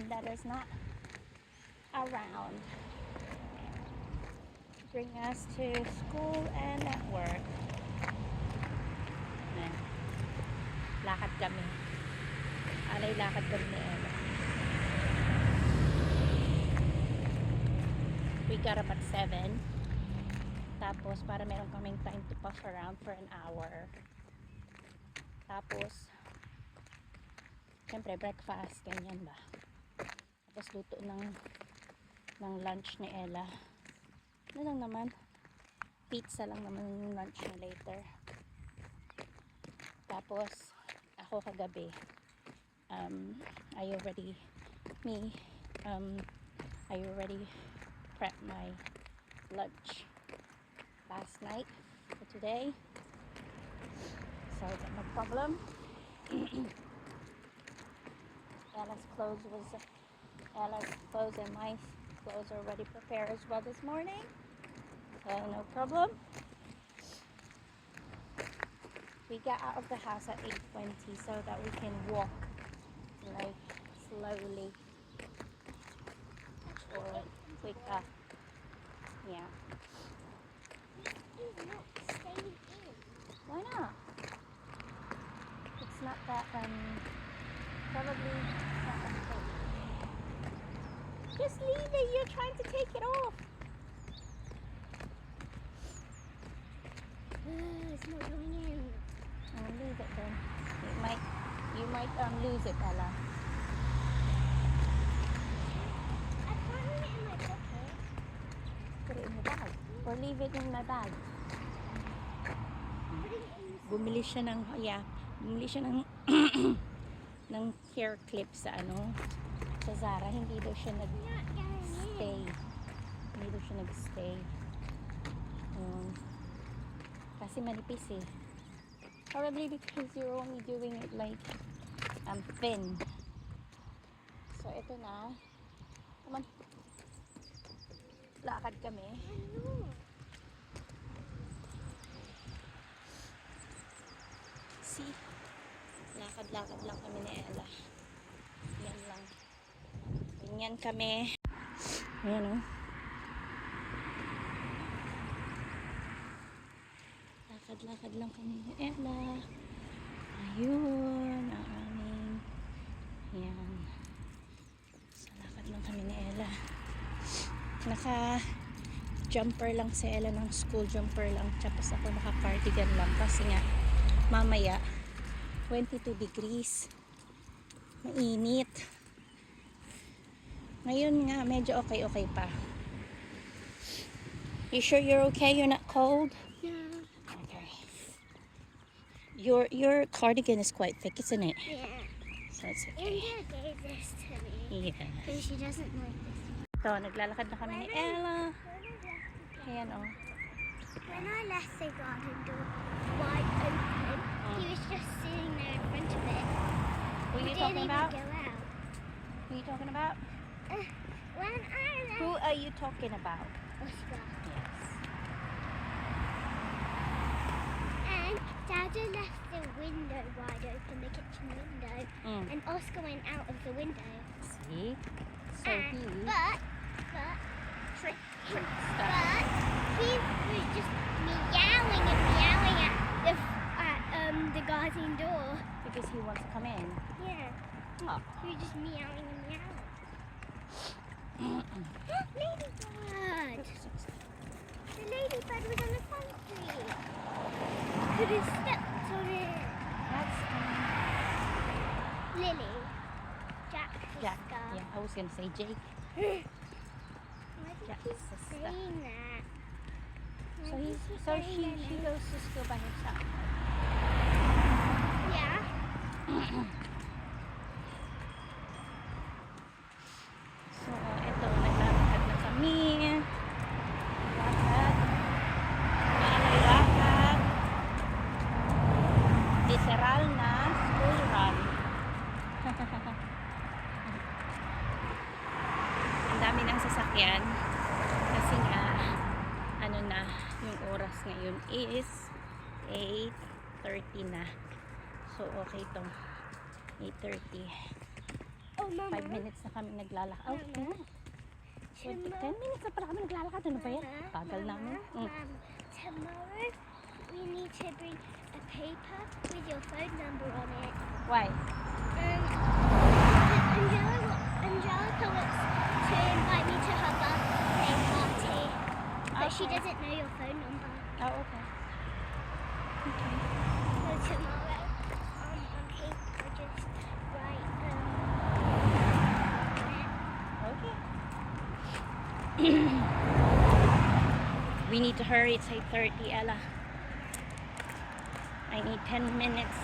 that is not around to bring us to school and at work. Ayan. Lakad kami. Lakad kami ni Ella. We got up at 7. Tapos para meron kaming time to pass around for an hour. Tapos siyempre breakfast, ganyan ba. Tapos luto ng lunch ni Ella. Ano lang naman, pizza lang naman yung lunch niya later. Tapos ako kagabi, I already prepped my lunch last night for today, so no problem. Ella's clothes and my clothes are already prepared as well this morning, so no problem. We got out of the house at 8:20 so that we can walk like slowly or quicker. Yeah. Why not? It's not that probably it's not that safe. Just leave it. You're trying to take it off. It's not going in. Oh, leave it then. You might lose it, Ella. I can't leave it in my pocket. Put it in your bag. Or leave it in my bag. Put it in. Bumili siya ng ng hair clip sa sa Zara. Hindi daw siya nag-stay. Kasi manipis eh. Probably because you're only doing it like thin. So ito na. Come on. Lakad kami. Ano? See? Lakad-lakad lang kami ni Ella. Yan lang. Ganyan kami. Ayan o. Lakad-lakad lang kami ni Ella. Ayun. Ang aming. Yan. So, lakad lang kami ni Ella. Naka jumper lang si Ella ng school jumper lang. Tapos ako naka cardigan lang. Kasi nga, mamaya 22 degrees. Mainit. Ngayon nga, medyo okay pa. You sure you're okay? You're not cold? Yeah. Okay. Your cardigan is quite thick, isn't it? Yeah. So it's okay. India gave this to me. Yeah. Because she doesn't like this. So, naglalakad na kami ni Ella. Ayan o. When I left the garden door wide open, he was just sitting there in front of it. Who are He you didn't talking even about? go out. Who are you talking about? When I left Who are you talking about? Oscar. Yes. And Dada left the window wide open, the kitchen window, and Oscar went out of the window. See? So But he was just meowing and meowing at the garden door. because he wants to come in. Yeah, Oh. he was just meowing and meowing. Ladybird! The ladybird was on the concrete. Could have stepped on it. That's Lily. Jack. Jack. Sister. Yeah, I was gonna say Jake. Why do you Jack's keep sister. saying that? So Why do you keep saying she that? goes to school by herself. Yeah. So ito, naglalakad na kami. Lakad. Lakad. Literal na school run. Ang dami ng sasakyan kasi nga yung oras ngayon is 8:30 na. So okay to 8:30. Oh, Mama. 5 minutes na kami naglalakad. Oh, Mama. 10 minutes na pala kami naglalakad. Ano ba yan? Tagal namin. Mom, tomorrow we need to bring a paper with your phone number on it. Why? Angelica wants to invite me to her birthday party, but she Okay. doesn't know your phone number. Oh, okay. Okay. So tomorrow, on paper, just write Okay. We need to hurry. It's 8:30, Ella. I need 10 minutes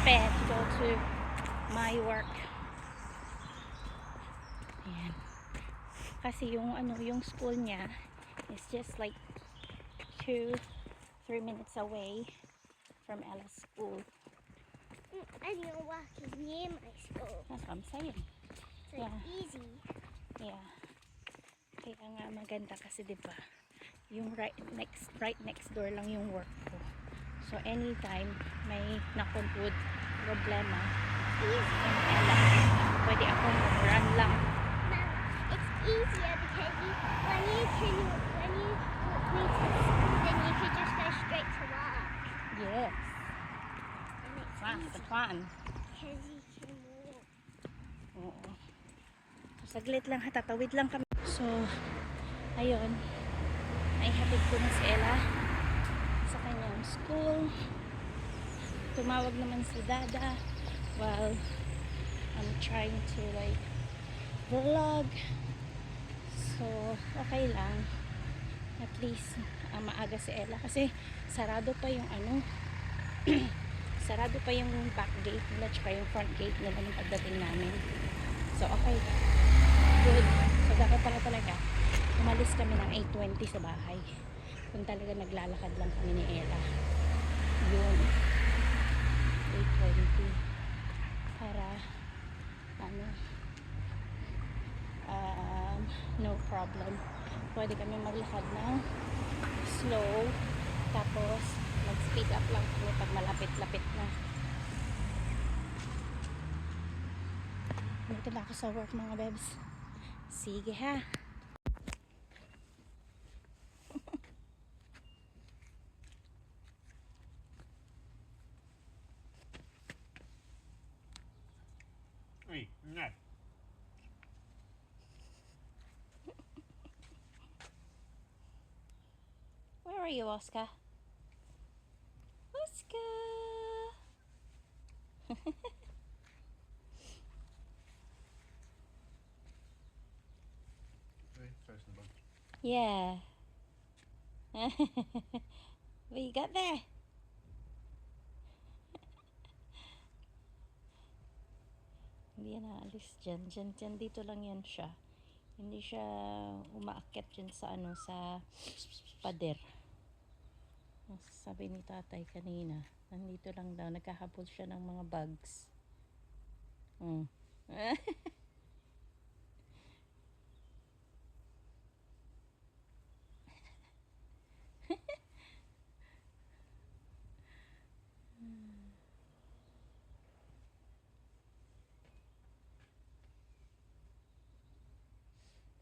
spare to go to my work. Ayan. Kasi yung school niya is just like 2-3 minutes away from Ella's school. and your work is near my school, That's what I'm saying. so Yeah. it's easy. Yeah. Kaya nga maganda kasi 'di ba? Yung right next door lang yung work ko. So anytime may nakuntod problema Easy. yung Ella, pwede akong run lang. Mama, it's easier because when you walk me to school, then you can just go straight to work, Yes. and it's That's easy the fun. because you can walk. Oo. So, saglit lang ha, tatawid lang kami. So, ayun. Naihatid ko na si Ella sa kanyang school. Tumawag naman si Dada while I'm trying to like vlog. So, okay lang. At least, maaga si Ella kasi sarado pa yung sarado pa yung back gate nila tsaka yung front gate nila ng pagdating namin. So, okay. Good. So, dapat pala talaga umalis kami ng 8:20 sa bahay. Kung talaga naglalakad lang kami ni Ella. Yun. 8:20. Para, no problem. Pwede kami maglakad ng slow. Tapos, mag-speed up lang kami pag malapit-lapit na. Dito na ako sa work mga bebs. Sige ha. Uy, nga. Where are you, Oscar? Oscar! Uy, first na ba? Yeah. What you got there? Hindi yan naalis dyan. Dyan, dito lang yan siya. Hindi siya umaakyat dyan sa sa pader. Sabi ni tatay kanina, nandito lang daw, nagkahabol siya ng mga bugs.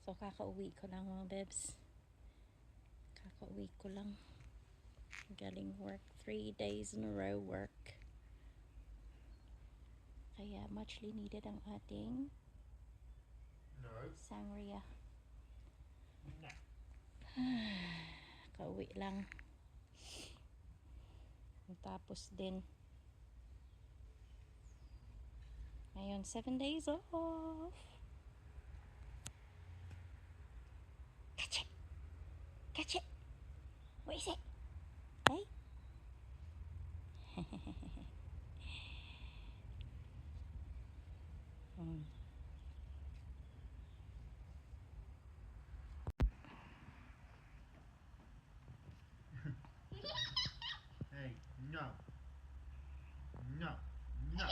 So, kakauwi ko lang mga bebs. Kakauwi ko lang. Galing work. 3 days in a row work. Kaya muchly needed ang ating No. sangria. No. Kauwi lang. Tapos din. Ngayon, 7 days off. Catch it! Catch it! What is it? Hey? Hey, no. No. No.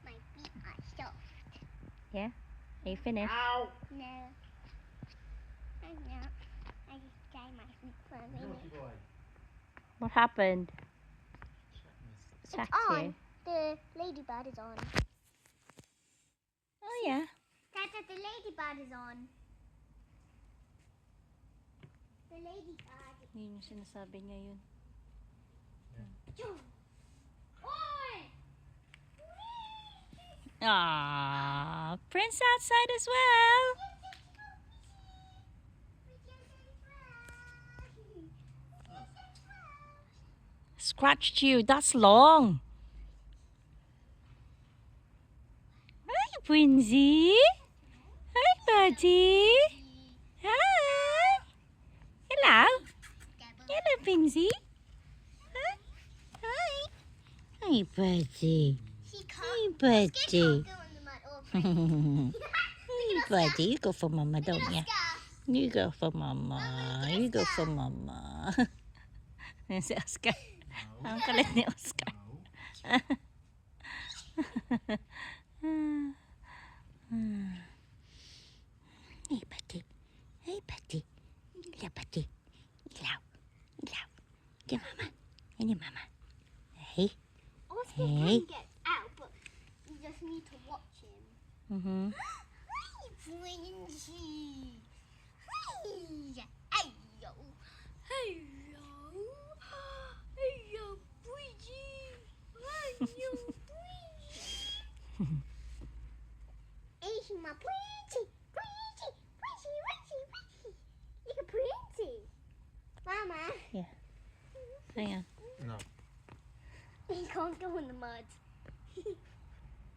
My feet are soft. Yeah? Are you finished? Ow! No. I'm not. I just dry my feet Naughty boy. What happened? It's Attacked on. you. The ladybird is on. Oh yeah. Tata, the ladybird is on. The ladybird. Yun yung sinasabi niya yun. Oi! Ah, Prince outside as well. Scratched you. That's long. Hi, Princey. Hi, buddy. Hi. Hello. Hello, Princey. Hi. Hi. Hi, buddy. She Hi, can't. buddy. Go in the mud or Hey, buddy, you go for mama, don't you? Oscar. You go for mama. You go for mama. Yan si Oscar. No. Ang kalit ni Oscar. No. Hey, buddy. Hey, buddy. Hello, buddy. Hello. Hello. Get mama. Hey, mama. Hey. Oscar Hey. can get out, but you just need to watch him. Mm-hmm. Hi, Fringy. Hi. Ayo. Hello. Hello, Fringy. Hello, Fringy. It's my Fringy. Fringy. Fringy. Look at Fringy. Mama. Hang on. No. He can't go in the mud.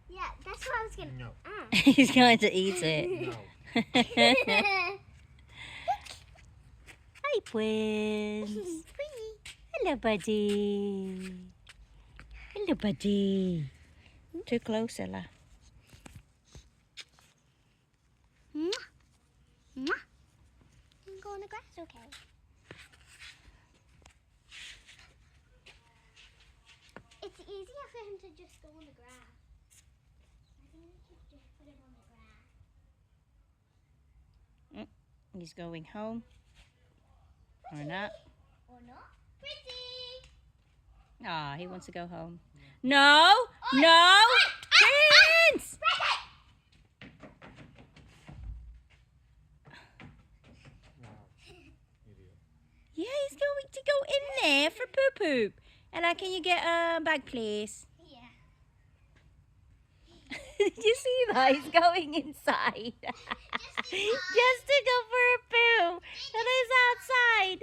Yeah, that's what I was gonna. No. He's going to eat it. No. Hi, Prince. Hello, buddy. Hello, buddy. Too close, Ella. Mwah. Mwah. You can go on the grass, okay? It's easier for him to just go on the grass. I think we should just put him on the grass. He's going home. Or not. Or not? Pretty! Ah, he wants to go home. No! No! Prince! Wow. Idiot. Yeah, he's going to go in there for poo-poo. Ella, can you get a bag, please? Yeah. Did you see that? He's going inside. Just to go for a poo. And he's outside.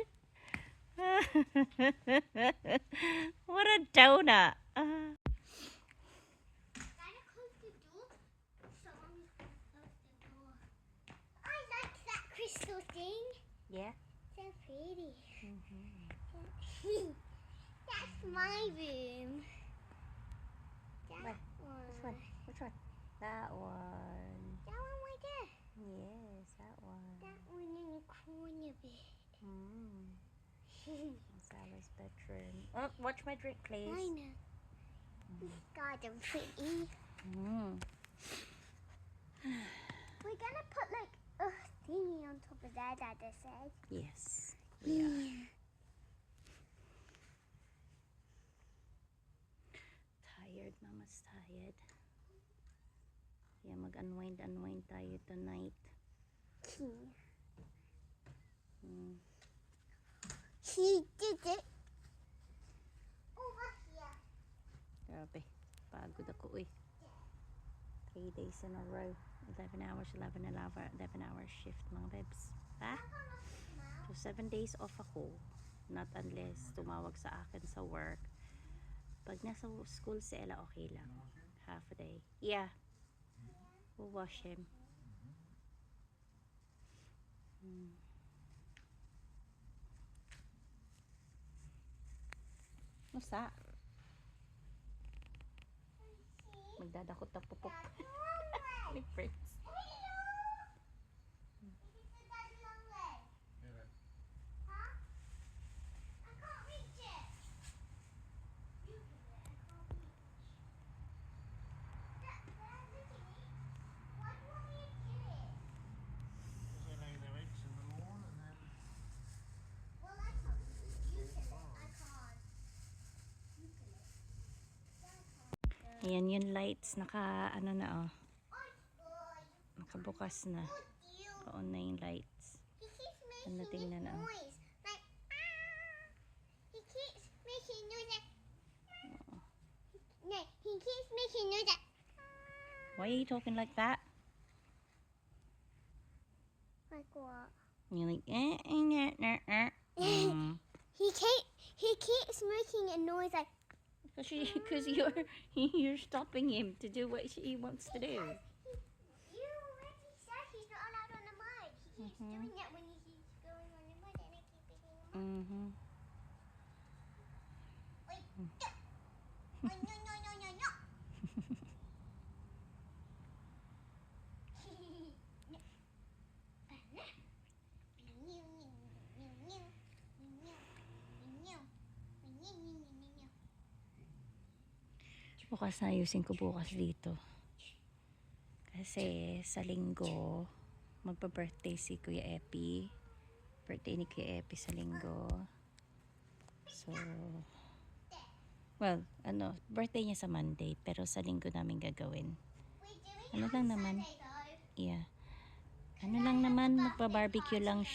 What a donut. Gotta close the door. So I'm just gonna close the door. I like that crystal thing. Yeah. So pretty. That's my room. That Where? one. Which one? Which one? That one. That one right there. Yes, that one. That one in the corner bit. That's Ella's bedroom. Oh, watch my drink, please. I know. God, I'm pretty. We're gonna put like a thingy on top of there, Dada said. Yes, we are. Tired, Mama's tired. Yeah, mag-unwind tayo tonight. He did it. Over here. Grabe, pagod ako eh. 3 days in a row. 11 hours shift mga bebs. Ha? So 7 days off ako. Not unless tumawag sa akin sa work. Pag nasa school si Ella, okay lang. Half a day. Yeah. We'll wash him. What's that? Magdadakot na pupok. Ni Prince. So they lay their eggs in the lawn and then Ayan yung lights. Ano na oh. Nakabukas na. On na yung lights. He keeps Ano making tingnan this na. noise. Like, ah! He keeps making noise like, no, he keeps making noise like, Why are you talking like that? like what? You're like, Mm. He keeps making a noise like, Because you're stopping him to do what he wants to do. you already said he's not allowed on the mud. He keeps doing that when he's going on the mud and I keep picking him up. Mm-hmm. Wait, no. Oh, no, no, no, no, no. Bukas na ayusin ko bukas dito. Kasi sa linggo, magpa-birthday si Kuya Epi. Birthday ni Kuya Epi sa linggo. So, well, birthday niya sa Monday, pero sa linggo namin gagawin. Ano lang naman? Yeah. Ano lang naman, magpa-barbecue lang.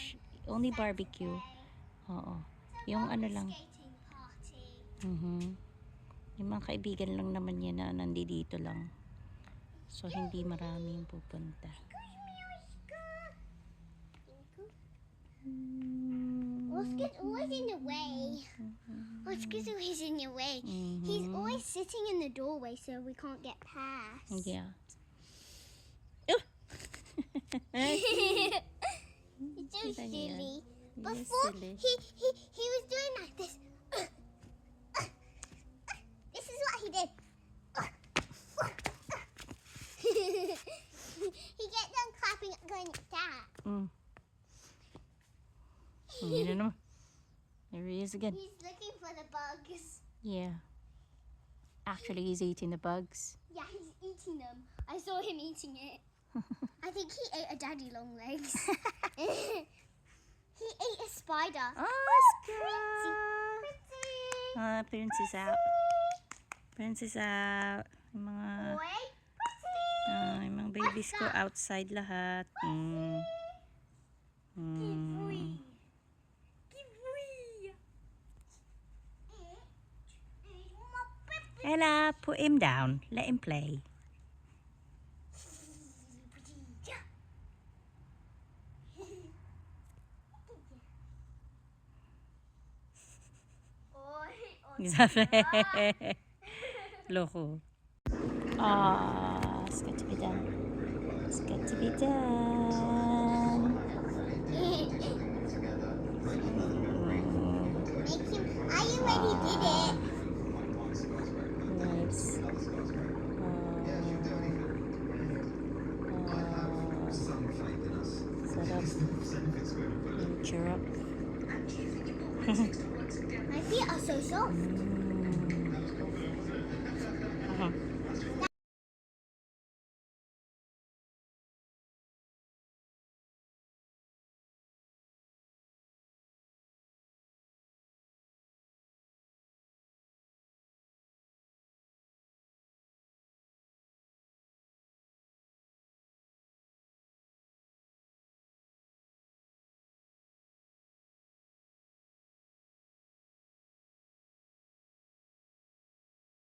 Only barbecue. Oo. Yung ano lang. Yung mga kaibigan lang naman niya na nandito lang. So, hindi maraming pupunta. Oscar's always in the way. Oscar's always in the way. He's always sitting in the doorway so we can't get past. Yeah. It's so Kita niya. silly. He's Before silly. he was doing like this. This is what he did. He gets on clapping going like that. Yun na naman. There he is again. He's looking for the bugs. Yeah. Actually, he's eating the bugs. Yeah, he's eating them. I saw him eating it. I think he ate a daddy long legs. He ate a spider. Oscar! Pretty. Princess out. Princess out. Yung mga, Boy, pretty. yung mga babies ko outside lahat. Kiwi. Kiwi. Ella, put him down. Let him play. Loko. It's got to be done. It's got to be done. Make him. I already did it. Nice. Sarap. Yung chirap. My feet are so soft.